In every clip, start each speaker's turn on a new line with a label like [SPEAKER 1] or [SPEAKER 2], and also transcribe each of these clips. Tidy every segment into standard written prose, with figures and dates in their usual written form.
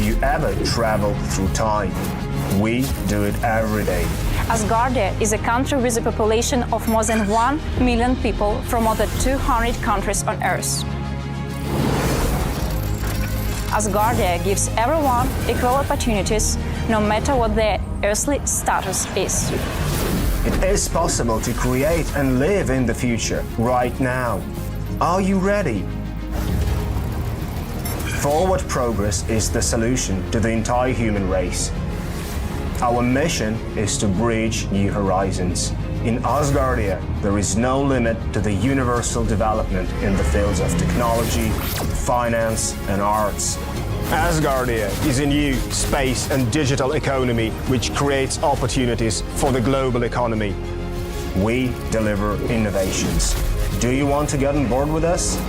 [SPEAKER 1] Have you ever traveled through time? We do it every day.
[SPEAKER 2] Asgardia is a country with a population of more than 1 million people from more than 200 countries on Earth. Asgardia gives everyone equal opportunities, no matter what their earthly status is.
[SPEAKER 1] It is possible to create and live in the future right now. Are you ready? Forward progress is the solution to the entire human race. Our mission is to bridge new horizons. In Asgardia, there is no limit to the universal development in the fields of technology, finance, and arts. Asgardia is a new space and digital economy which creates opportunities for the global economy. We deliver innovations. Do you want to get on board with us?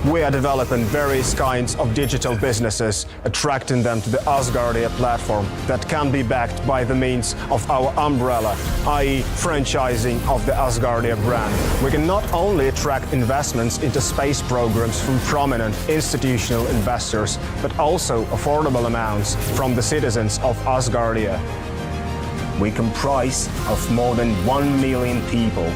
[SPEAKER 1] We are developing various kinds of digital businesses, attracting them to the Asgardia platform that can be backed by the means of our umbrella, i.e. franchising of the Asgardia brand. We can not only attract investments into space programs from prominent institutional investors, but also affordable amounts from the citizens of Asgardia. We comprise of more than 1 million people.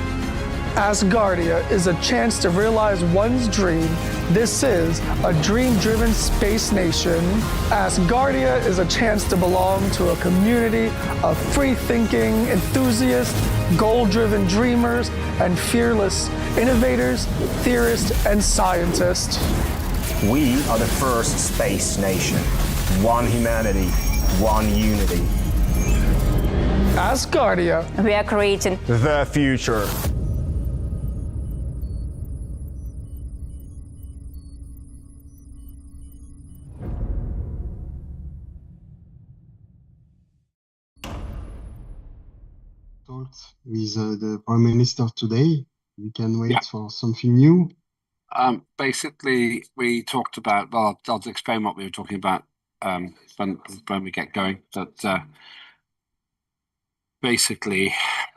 [SPEAKER 3] Asgardia is a chance to realize one's dream. This is a dream-driven space nation. Asgardia is a chance to belong to a community of free-thinking enthusiasts, goal-driven dreamers, and fearless innovators, theorists, and scientists.
[SPEAKER 1] We are the first space nation. One humanity, one unity.
[SPEAKER 3] Asgardia.
[SPEAKER 2] We are creating
[SPEAKER 1] the future.
[SPEAKER 4] Talked with the Prime Minister today. We can wait for something new.
[SPEAKER 5] Basically, we talked about, well, I'll explain what we were talking about when we get going. But basically,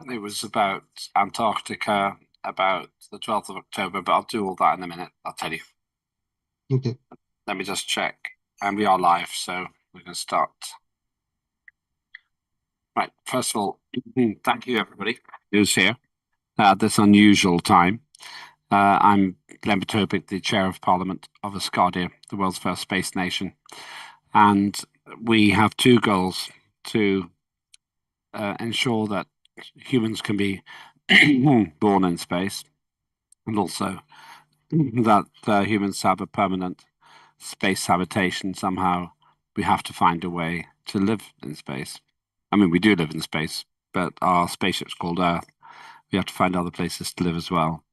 [SPEAKER 5] it was about Antarctica, about the 12th of October, but I'll do all that in a minute. I'll tell you.
[SPEAKER 4] Okay.
[SPEAKER 5] Let me just check. And we are live, so we can start. Right, first of all, thank you everybody who's here at this unusual time. I'm Glenn Topic, the Chair of Parliament of Asgardia, the world's first space nation. And we have two goals: to ensure that humans can be born in space, and also that humans have a permanent space habitation. Somehow we have to find a way to live in space. I mean, we do live in space, but our spaceship's called Earth. We have to find other places to live as well.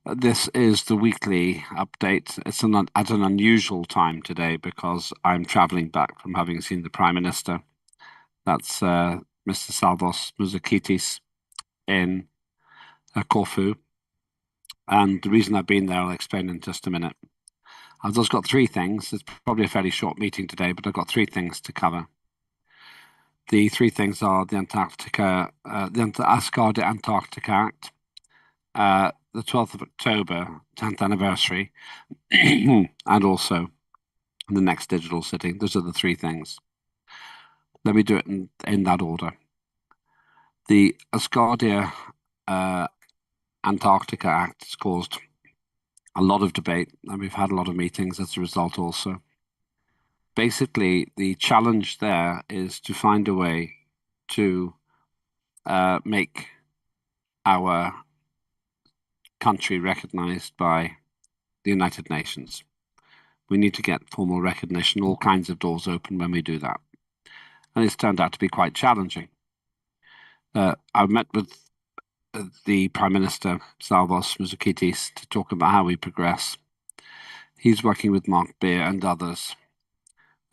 [SPEAKER 5] This is the weekly update. It's at an unusual time today because I'm traveling back from having seen the Prime Minister. That's Mr. Salvos Mouzakidis in Corfu. And the reason I've been there, I'll explain in just a minute. I've just got three things. It's probably a fairly short meeting today, but I've got three things to cover. The three things are the Asgardia Antarctica Act, the 12th of October, 10th anniversary, and also the next digital sitting. Those are the three things. Let me do it in that order. The Asgardia Antarctica Act has caused a lot of debate, and we've had a lot of meetings as a result also. Basically, the challenge there is to find a way to make our country recognized by the United Nations. We need to get formal recognition, all kinds of doors open when we do that. And it's turned out to be quite challenging. I met with the Prime Minister, Salvos Mouzakidis, to talk about how we progress. He's working with Mark Beer and others.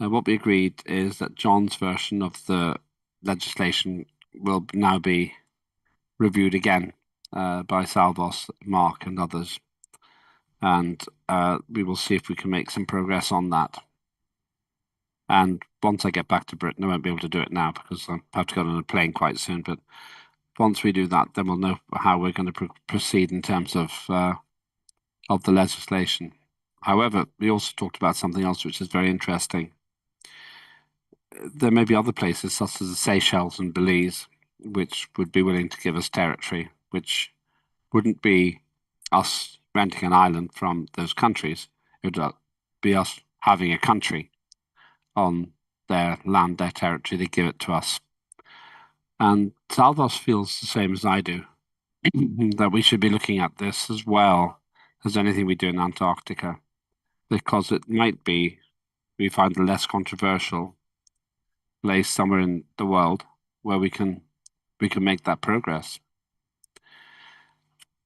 [SPEAKER 5] What we agreed is that John's version of the legislation will now be reviewed again by Salvos, Mark and others. And we will see if we can make some progress on that. And once I get back to Britain, I won't be able to do it now because I have to go on a plane quite soon. But once we do that, then we'll know how we're going to proceed in terms of the legislation. However, we also talked about something else which is very interesting. there may be other places, such as the Seychelles and Belize, which would be willing to give us territory, which wouldn't be us renting an island from those countries. It would be us having a country on their land, their territory. They give it to us. And Salvos feels the same as I do, that we should be looking at this as well as anything we do in Antarctica, because it might be, we find a less controversial place somewhere in the world where we can make that progress.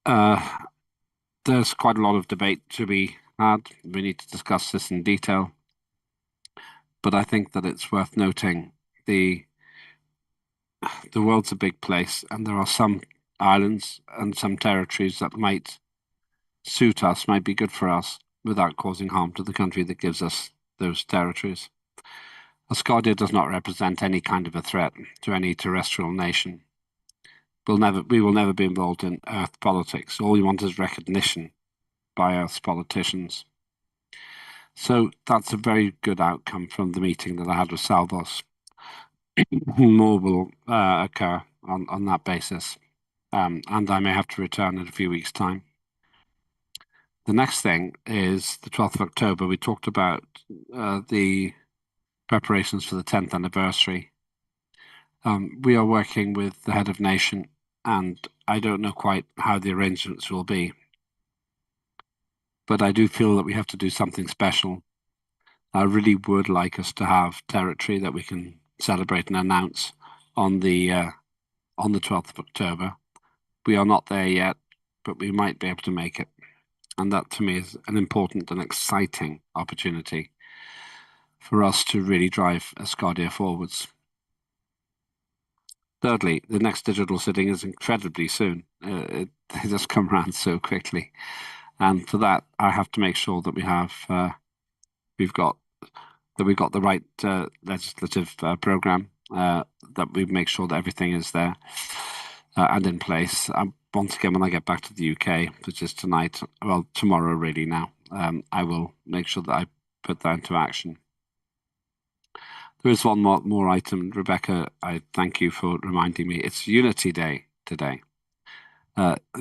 [SPEAKER 5] There's quite a lot of debate to be had. We need to discuss this in detail, but I think that it's worth noting the world's a big place, and there are some islands and some territories that might suit us, might be good for us, without causing harm to the country that gives us those territories. Asgardia does not represent any kind of a threat to any terrestrial nation. We will never be involved in Earth politics. All we want is recognition by Earth's politicians. So that's a very good outcome from the meeting that I had with Salvos. More will occur on that basis, and I may have to return in a few weeks' time. The next thing is the 12th of October. We talked about the preparations for the 10th anniversary. We are working with the head of nation, and I don't know quite how the arrangements will be. But I do feel that we have to do something special. I really would like us to have territory that we can celebrate and announce on the 12th of October. We are not there yet, but we might be able to make it. And that to me is an important and exciting opportunity for us to really drive Asgardia forwards. Thirdly, the next digital sitting is incredibly soon. It just come around so quickly. And for that, I have to make sure that we've got the right legislative program, that we make sure that everything is there and in place. Once again, when I get back to the UK, which is tonight, well, tomorrow really now, I will make sure that I put that into action. There is one more item. Rebecca, I thank you for reminding me. It's Unity Day today.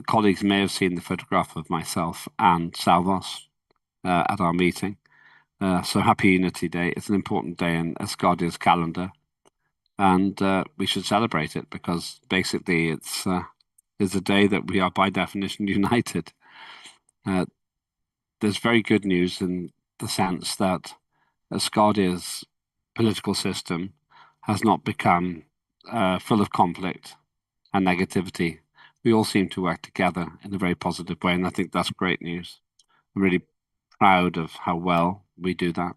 [SPEAKER 5] Colleagues may have seen the photograph of myself and Salvos at our meeting. So happy Unity Day. It's an important day in Asgardia's calendar, and we should celebrate it, because basically it's a day that we are by definition united. There's very good news in the sense that Asgardia's political system has not become full of conflict and negativity. We all seem to work together in a very positive way, and I think that's great news. I'm really proud of how well we do that.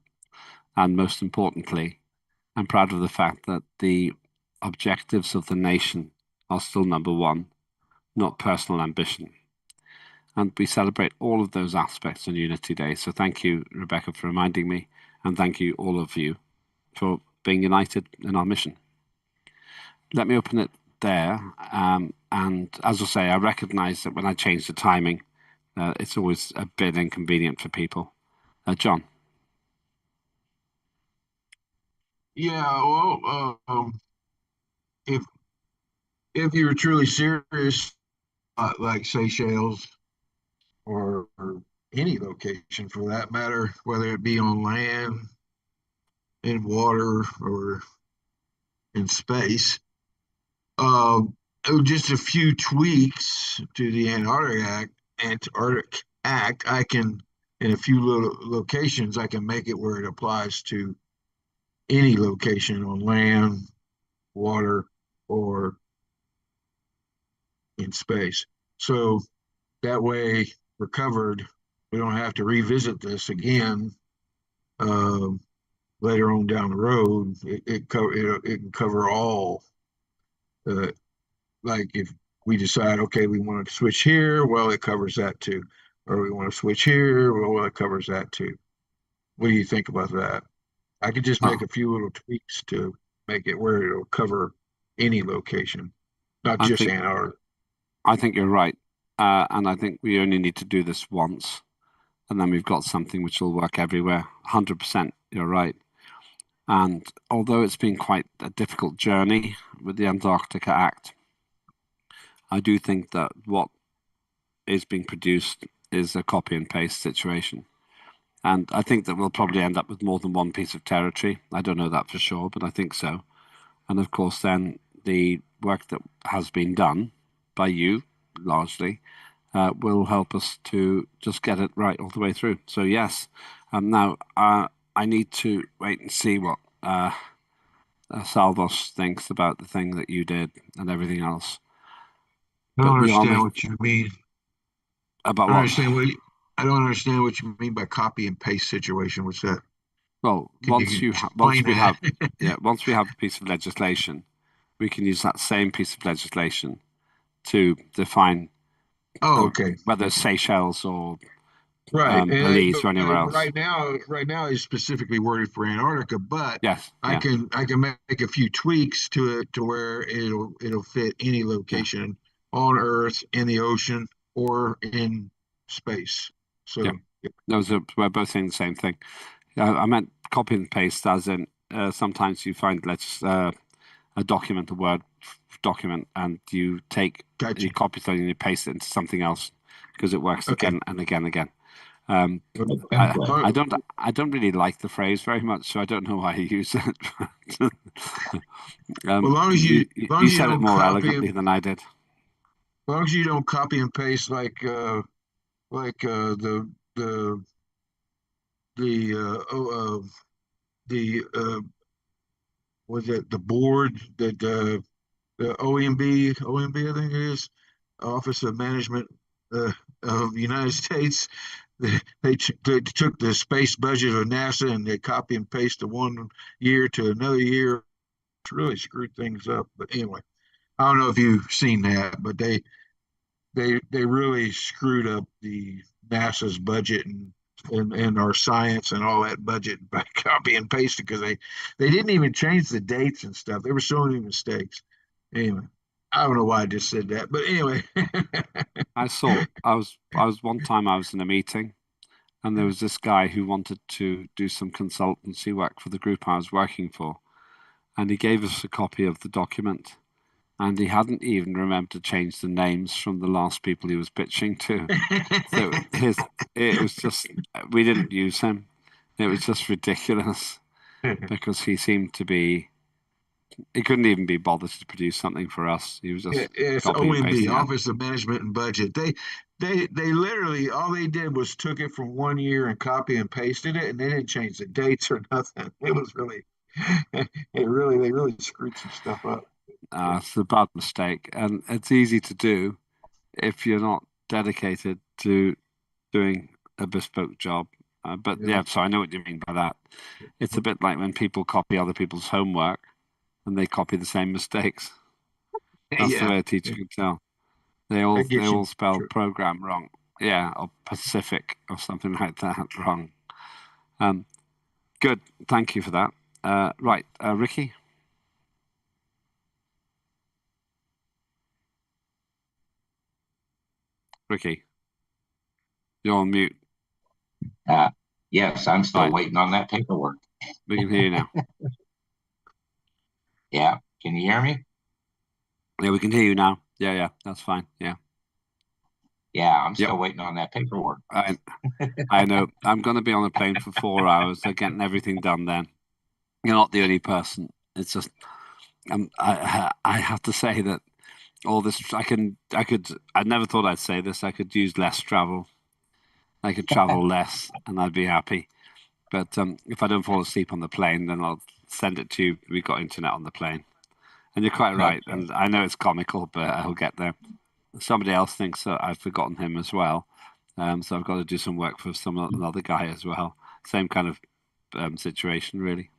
[SPEAKER 5] And most importantly, I'm proud of the fact that the objectives of the nation are still number one, not personal ambition. And we celebrate all of those aspects on Unity Day. So thank you, Rebecca, for reminding me, and thank you, all of you, for being united in our mission. Let me open it there. And as I say, I recognize that when I change the timing, it's always a bit inconvenient for people. John.
[SPEAKER 6] Yeah, well, if you're truly serious, like Seychelles or any location for that matter, whether it be on land, in water, or in space, just a few tweaks to the Antarctic Act, I can, in a few little locations, I can make it where it applies to any location on land, water, or in space. So that way we're covered. We don't have to revisit this again later on down the road. It can cover all. Like if we decide, okay, we want to switch here, well, it covers that too. Or we want to switch here, well, it covers that too. What do you think about that? I could just make a few little tweaks to make it where it'll cover any location, not just Antarctica.
[SPEAKER 5] I think you're right. And I think we only need to do this once, and then we've got something which will work everywhere. 100%, you're right. And although it's been quite a difficult journey with the Antarctica Act, I do think that what is being produced is a copy and paste situation. And I think that we'll probably end up with more than one piece of territory. I don't know that for sure, but I think so. And of course, then the work that has been done by you, largely, will help us to just get it right all the way through. So yes, now I need to wait and see what Salvos thinks about the thing that you did and everything else.
[SPEAKER 6] I don't
[SPEAKER 5] But we are
[SPEAKER 6] understand what you mean.
[SPEAKER 5] about
[SPEAKER 6] I don't
[SPEAKER 5] what?
[SPEAKER 6] understand what you, I don't understand what you mean by copy and paste situation. What's that?
[SPEAKER 5] Well,
[SPEAKER 6] Can
[SPEAKER 5] once
[SPEAKER 6] you
[SPEAKER 5] once
[SPEAKER 6] explain
[SPEAKER 5] we
[SPEAKER 6] that?
[SPEAKER 5] have once we have a piece of legislation, we can use that same piece of legislation to define
[SPEAKER 6] Oh, okay.
[SPEAKER 5] whether it's Seychelles or
[SPEAKER 6] Right.
[SPEAKER 5] Belize or
[SPEAKER 6] But
[SPEAKER 5] anywhere else.
[SPEAKER 6] right now is specifically worded for Antarctica, but
[SPEAKER 5] Yes,
[SPEAKER 6] I
[SPEAKER 5] yeah,
[SPEAKER 6] can make a few tweaks to it to where it'll fit any
[SPEAKER 5] yeah,
[SPEAKER 6] location on Earth, in the ocean, or in space.
[SPEAKER 5] yeah.
[SPEAKER 6] So yeah.
[SPEAKER 5] We're both saying the same thing. I meant copy and paste, as in sometimes you find a document, a Word document, and you
[SPEAKER 6] Gotcha.
[SPEAKER 5] copy something and you paste it into something else because it works
[SPEAKER 6] Okay.
[SPEAKER 5] again and again and again.
[SPEAKER 6] Well,
[SPEAKER 5] I don't really like the phrase very much, so I don't know why I use it.
[SPEAKER 6] as long as you as long
[SPEAKER 5] You
[SPEAKER 6] as you
[SPEAKER 5] said it
[SPEAKER 6] don't
[SPEAKER 5] more
[SPEAKER 6] copy
[SPEAKER 5] elegantly than I did.
[SPEAKER 6] as long as you don't copy and paste the the the was it the board that the OMB I think it is Office of Management of the United States. They took the space budget of NASA and they copy and paste the one year to another year. It's really screwed things up. But anyway, I don't know if you've seen that, but they really screwed up the NASA's budget and our science and all that budget by copy and pasting because they didn't even change the dates and stuff. There were so many mistakes. Anyway, I don't know why I just said that, but anyway.
[SPEAKER 5] I was one time I was in a meeting and there was this guy who wanted to do some consultancy work for the group I was working for, and he gave us a copy of the document, and he hadn't even remembered to change the names from the last people he was pitching to. So it was just, we didn't use him. It was just ridiculous because he seemed to be, he couldn't even be bothered to produce something for us. He was just
[SPEAKER 6] It's
[SPEAKER 5] copying and
[SPEAKER 6] OMB,
[SPEAKER 5] pasting it.
[SPEAKER 6] Office of Management and Budget. They literally all they did was took it from one year and copy and pasted it, and they didn't change the dates or nothing. It was really, they really screwed some stuff up.
[SPEAKER 5] It's a bad mistake, and it's easy to do if you're not dedicated to doing a bespoke job. But
[SPEAKER 6] Yeah,
[SPEAKER 5] yeah, so I know what you mean by that. It's a bit like when people copy other people's homework and they copy the same mistakes. That's the
[SPEAKER 6] yeah,
[SPEAKER 5] way a teacher can tell.
[SPEAKER 6] that
[SPEAKER 5] They
[SPEAKER 6] gets you.
[SPEAKER 5] all spell
[SPEAKER 6] True.
[SPEAKER 5] program wrong. Yeah, or Pacific or something like that wrong. Good. Thank you for that. Right, Ricky. Ricky, you're on mute.
[SPEAKER 7] Yes, I'm still
[SPEAKER 5] Right,
[SPEAKER 7] waiting on that paperwork.
[SPEAKER 5] we can hear you now.
[SPEAKER 7] Yeah, can you hear me?
[SPEAKER 5] Yeah, we can hear you now. Yeah, that's fine. Yeah.
[SPEAKER 7] Yeah, I'm
[SPEAKER 5] Yep.
[SPEAKER 7] still waiting on that paperwork.
[SPEAKER 5] I know. I'm going to be on a plane for 4 hours. They're getting everything done then. You're not the only person. It's just, I have to say that all this, I never thought I'd say this. I could use less travel. I could travel less and I'd be happy. But if I don't fall asleep on the plane, then I'll send it to you. We've got internet on the plane. And you're quite right.
[SPEAKER 7] Okay.
[SPEAKER 5] And I know it's comical, but I'll get there. Somebody else thinks that I've forgotten him as well. So I've got to do some work for another guy as well. Same kind of situation, really.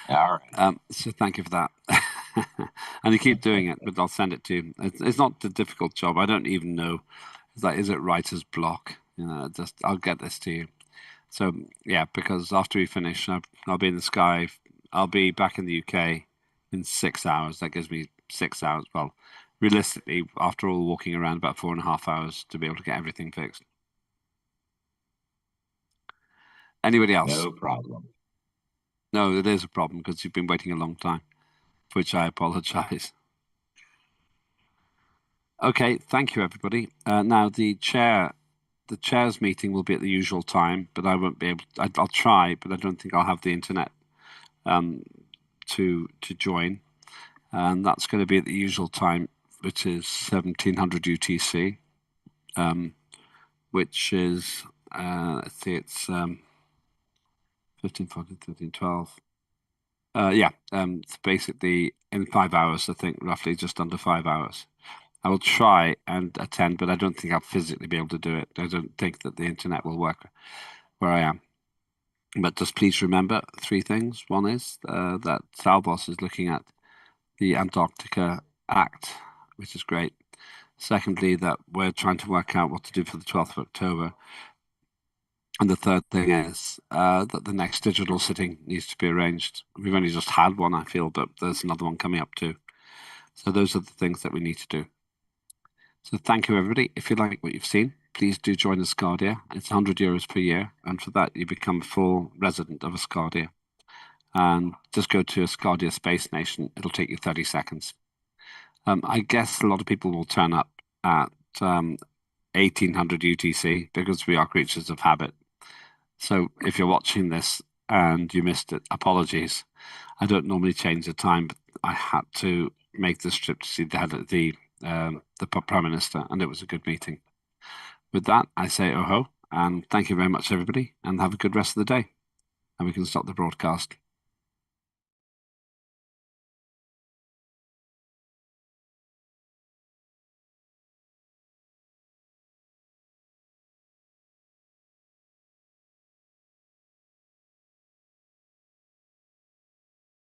[SPEAKER 7] All right.
[SPEAKER 5] So thank you for that. And you keep doing it, but I'll send it to you. It's not a difficult job. I don't even know. It's like, is it writer's block? You know, just I'll get this to you. So yeah, because after we finish, I'll be in the sky. I'll be back in the UK in 6 hours. That gives me 6 hours. Well, realistically, after all, walking around about 4.5 hours to be able to get everything fixed. Anybody else?
[SPEAKER 7] No problem.
[SPEAKER 5] No, it is a problem because you've been waiting a long time, for which I apologize. Okay, thank you, everybody. Now the chair's meeting will be at the usual time, but I won't be able. I'll try, but I don't think I'll have the internet to join, and that's going to be at the usual time, which is 1700 UTC, which is let's see, it's 15, 14, 13, 12. It's basically in 5 hours, I think, roughly just under 5 hours. I will try and attend, but I don't think I'll physically be able to do it. I don't think that the internet will work where I am. But just please remember 3 things. One is that Salvos is looking at the Antarctica Act, which is great. Secondly, that we're trying to work out what to do for the 12th of October. And the third thing is that the next digital sitting needs to be arranged. We've only just had one, I feel, but there's another one coming up too. So those are the things that we need to do. So thank you, everybody. If you like what you've seen, please do join Asgardia. It's €100 per year, and for that you become a full resident of Asgardia. And just go to Asgardia Space Nation. It'll take you 30 seconds. I guess a lot of people will turn up at 1800 UTC because we are creatures of habit. So if you're watching this and you missed it, apologies. I don't normally change the time, but I had to make this trip to see the Prime Minister, and it was a good meeting. With that, I say oh ho, and thank you very much, everybody, and have a good rest of the day. And we can stop the broadcast.